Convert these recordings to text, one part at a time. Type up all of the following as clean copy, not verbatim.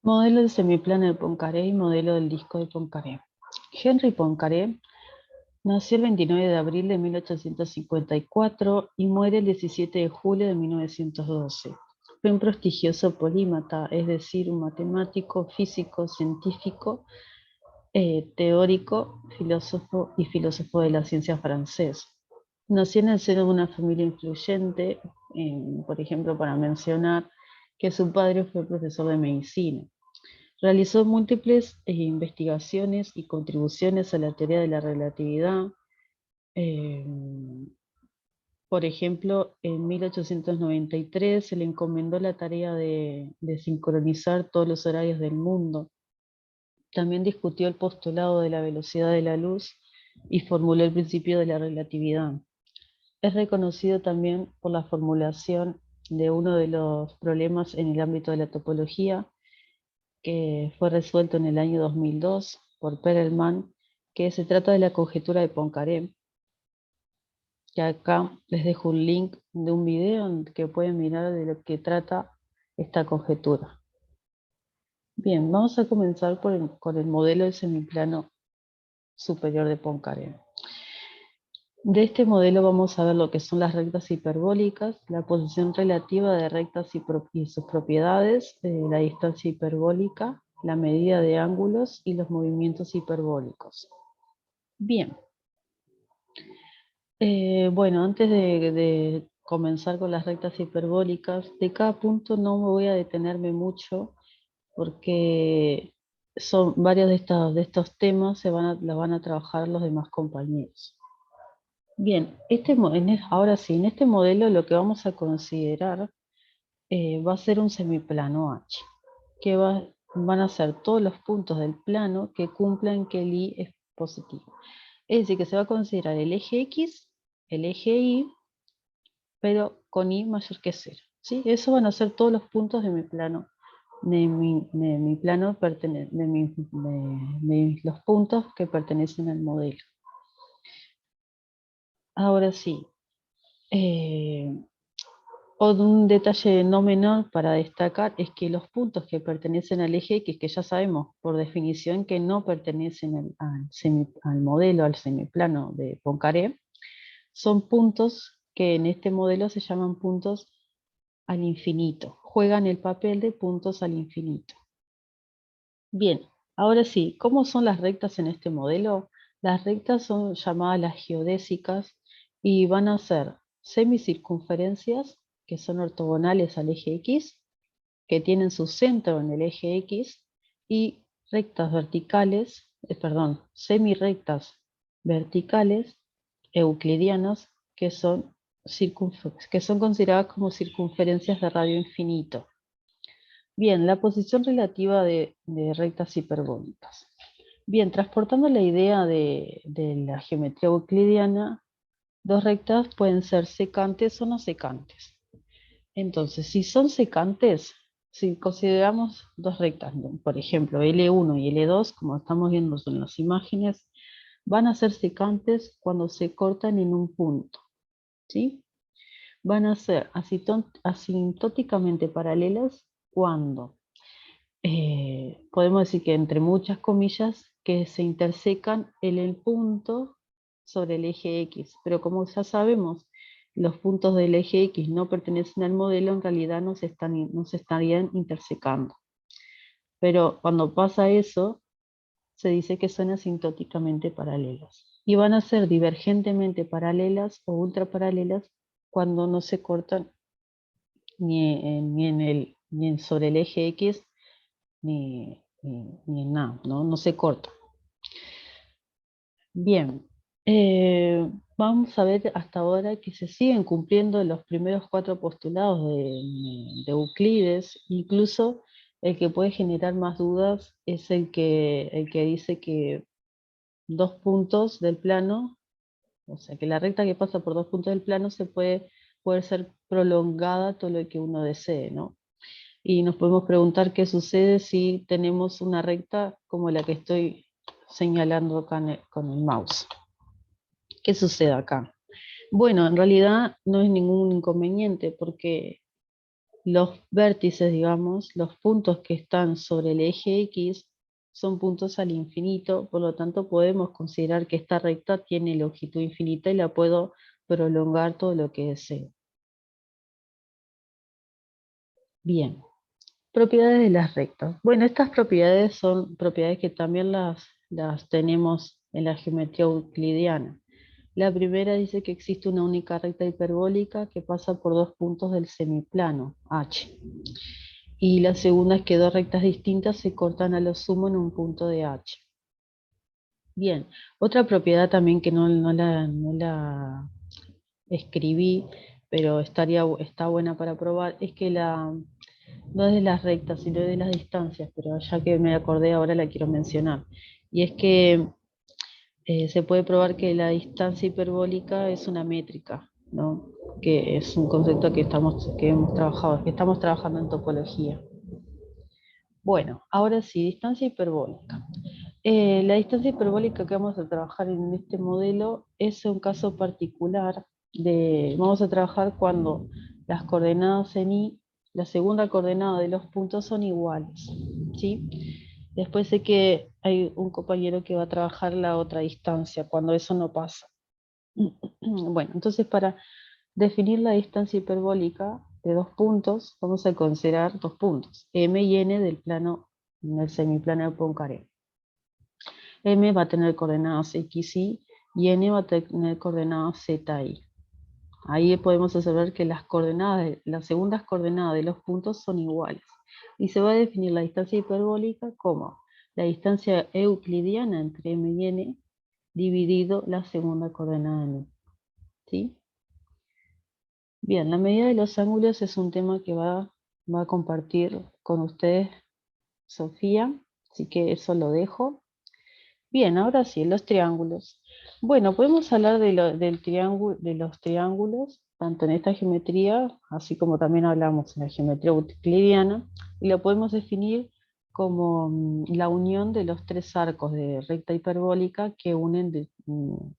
Modelo del semiplano de Poincaré y modelo del disco de Poincaré. Henri Poincaré nació el 29 de abril de 1854 y muere el 17 de julio de 1912. Fue un prestigioso polímata, es decir, un matemático, físico, científico, teórico, filósofo y filósofo de la ciencia francés. Nació en el seno de una familia influyente, por ejemplo, para mencionar que su padre fue profesor de medicina. Realizó múltiples investigaciones y contribuciones a la teoría de la relatividad. eh, por ejemplo, en 1893 se le encomendó la tarea de sincronizar todos los horarios del mundo. También discutió el postulado de la velocidad de la luz y formuló el principio de la relatividad. Es reconocido también por la formulación de uno de los problemas en el ámbito de la topología, que fue resuelto en el año 2002 por Perelman, que se trata de la conjetura de Poincaré, que acá les dejo un link de un video en que pueden mirar de lo que trata esta conjetura. Bien, vamos a comenzar con el modelo del semiplano superior de Poincaré. De este modelo vamos a ver lo que son las rectas hiperbólicas, la posición relativa de rectas y sus propiedades, la distancia hiperbólica, la medida de ángulos y los movimientos hiperbólicos. Bien, bueno, antes de comenzar con las rectas hiperbólicas, de cada punto no me voy a detenerme mucho porque son varios de estos temas los van a trabajar los demás compañeros. Bien, ahora sí, en este modelo lo que vamos a considerar va a ser un semiplano H, que van a ser todos los puntos del plano que cumplan que el I es positivo. Es decir, que se va a considerar el eje X, el eje Y, pero con I mayor que 0. ¿Sí? Esos van a ser todos los puntos de mi plano, de los puntos que pertenecen al modelo. Ahora sí, un detalle no menor para destacar es que los puntos que pertenecen al eje X, que ya sabemos por definición que no pertenecen al modelo, al semiplano de Poincaré, son puntos que en este modelo se llaman puntos al infinito. Juegan el papel de puntos al infinito. Bien, ahora sí, ¿cómo son las rectas en este modelo? Las rectas son llamadas las geodésicas y van a ser semicircunferencias que son ortogonales al eje X, que tienen su centro en el eje X, y rectas verticales, semirectas verticales euclidianas que son consideradas como circunferencias de radio infinito. Bien, la posición relativa de rectas hiperbólicas. Bien, transportando la idea de la geometría euclidiana, dos rectas pueden ser secantes o no secantes. Entonces, si son secantes, si consideramos dos rectas, por ejemplo, L1 y L2, como estamos viendo en las imágenes, van a ser secantes cuando se cortan en un punto, ¿sí? Van a ser asintóticamente paralelas cuando podemos decir que entre muchas comillas que se intersecan en el punto sobre el eje X, pero como ya sabemos, los puntos del eje X no pertenecen al modelo, en realidad no se estarían intersecando. Pero cuando pasa eso, se dice que son asintóticamente paralelas. Y van a ser divergentemente paralelas o ultraparalelas cuando no se cortan ni sobre el eje X ni en nada, no se corta. Bien, vamos a ver hasta ahora que se siguen cumpliendo los primeros 4 postulados de Euclides. Incluso el que puede generar más dudas es el que dice que dos puntos del plano, o sea que la recta que pasa por dos puntos del plano puede ser prolongada todo lo que uno desee, ¿no? Y nos podemos preguntar qué sucede si tenemos una recta como la que estoy señalando acá con el mouse. ¿Qué sucede acá? Bueno, en realidad no es ningún inconveniente porque Los vértices, digamos, los puntos que están sobre el eje X son puntos al infinito, por lo tanto podemos considerar que esta recta tiene longitud infinita y la puedo prolongar todo lo que deseo. Bien, propiedades de las rectas. Bueno, estas propiedades son propiedades que también las tenemos en la geometría euclidiana. La primera dice que existe una única recta hiperbólica que pasa por dos puntos del semiplano, H. Y la segunda es que dos rectas distintas se cortan a lo sumo en un punto de H. Bien, otra propiedad también que no la escribí, pero está buena para probar, es que no es de las rectas, sino de las distancias, pero ya que me acordé ahora la quiero mencionar. Y es que se puede probar que la distancia hiperbólica es una métrica, ¿no? Que es un concepto que estamos trabajando en topología. Bueno, ahora sí, distancia hiperbólica. La distancia hiperbólica que vamos a trabajar en este modelo es un caso particular vamos a trabajar cuando las coordenadas en Y, la segunda coordenada de los puntos son iguales, ¿sí? Después sé que hay un compañero que va a trabajar la otra distancia, cuando eso no pasa. Bueno, entonces para definir la distancia hiperbólica de dos puntos, vamos a considerar dos puntos, M y N del semiplano de Poincaré. M va a tener coordenadas X, y N va a tener coordenadas Z, Y. Ahí podemos observar que las segundas coordenadas de los puntos son iguales. Y se va a definir la distancia hiperbólica como la distancia euclidiana entre M y N dividido la segunda coordenada en Y. ¿Sí? Bien, la medida de los ángulos es un tema que va a compartir con ustedes Sofía, así que eso lo dejo. Bien, ahora sí, los triángulos. Bueno, podemos hablar de los triángulos, tanto en esta geometría, así como también hablamos en la geometría euclidiana, y lo podemos definir como la unión de los tres arcos de recta hiperbólica que unen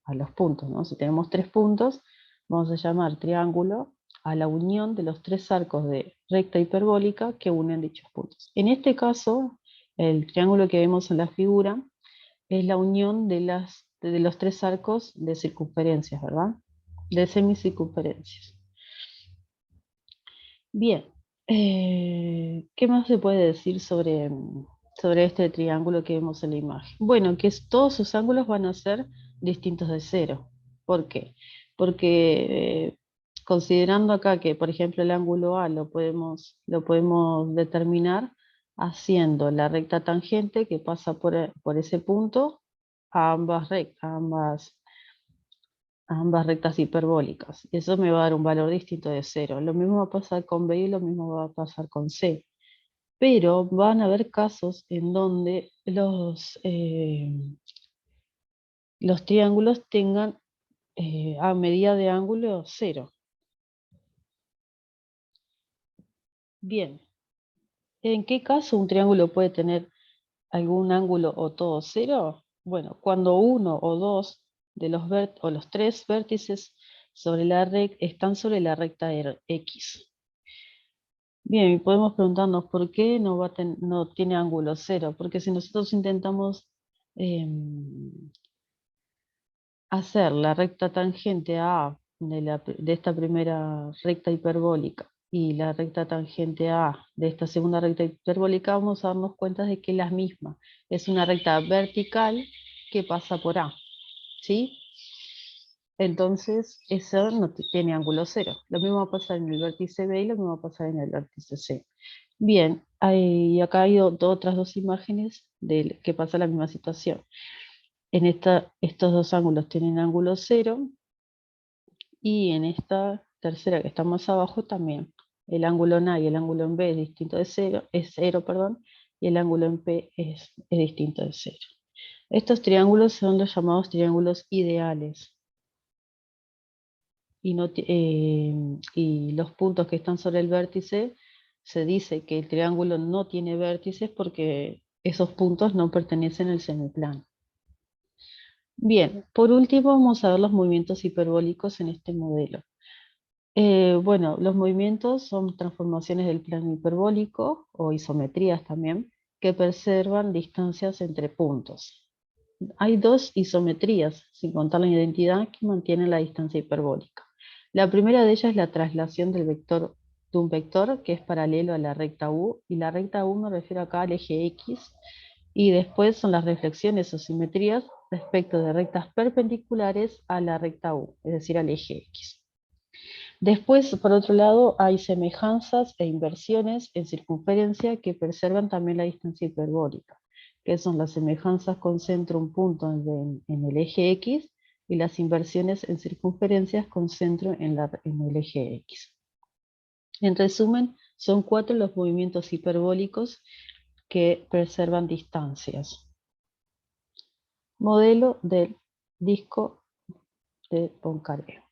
a los puntos, ¿no? Si tenemos tres puntos, vamos a llamar triángulo a la unión de los tres arcos de recta hiperbólica que unen dichos puntos. En este caso, el triángulo que vemos en la figura es la unión de los tres arcos de circunferencias, ¿verdad? De semicircunferencias. Bien, ¿qué más se puede decir sobre este triángulo que vemos en la imagen? Bueno, que todos sus ángulos van a ser distintos de cero. ¿Por qué? Porque considerando acá que, por ejemplo, el ángulo A lo podemos determinar haciendo la recta tangente que pasa por ese punto a ambas rectas hiperbólicas. Eso me va a dar un valor distinto de cero. Lo mismo va a pasar con B y lo mismo va a pasar con C. Pero van a haber casos en donde los triángulos tengan a medida de ángulo cero. Bien, ¿en qué caso un triángulo puede tener algún ángulo o todo cero? Bueno, cuando uno o dos de los tres vértices están sobre la recta X. Bien, y podemos preguntarnos por qué no tiene ángulo cero, porque si nosotros intentamos hacer la recta tangente a de esta primera recta hiperbólica y la recta tangente a de esta segunda recta hiperbólica, vamos a darnos cuenta de que es la misma. Es una recta vertical que pasa por A, ¿sí? Entonces, eso no tiene ángulo cero. Lo mismo va a pasar en el vértice B y lo mismo va a pasar en el vértice C. Bien, acá hay otras dos imágenes que pasa la misma situación. Estos dos ángulos tienen ángulo cero, y en esta tercera que está más abajo también. El ángulo en A y el ángulo en B es distinto de cero, perdón, y el ángulo en P es distinto de cero. Estos triángulos son los llamados triángulos ideales. Y los puntos que están sobre el vértice, se dice que el triángulo no tiene vértices porque esos puntos no pertenecen al semiplano. Bien, por último vamos a ver los movimientos hiperbólicos en este modelo. Bueno, los movimientos son transformaciones del plano hiperbólico o isometrías también, que preservan distancias entre puntos. Hay dos isometrías, sin contar la identidad, que mantienen la distancia hiperbólica. La primera de ellas es la traslación del vector, de un vector que es paralelo a la recta U, y la recta U me refiero acá al eje X, y después son las reflexiones o simetrías respecto de rectas perpendiculares a la recta U, es decir, al eje X. Después, por otro lado, hay semejanzas e inversiones en circunferencia que preservan también la distancia hiperbólica, que son las semejanzas con centro un punto en el eje X y las inversiones en circunferencias con centro en el eje X. En resumen, son 4 los movimientos hiperbólicos que preservan distancias. Modelo del disco de Poincaré.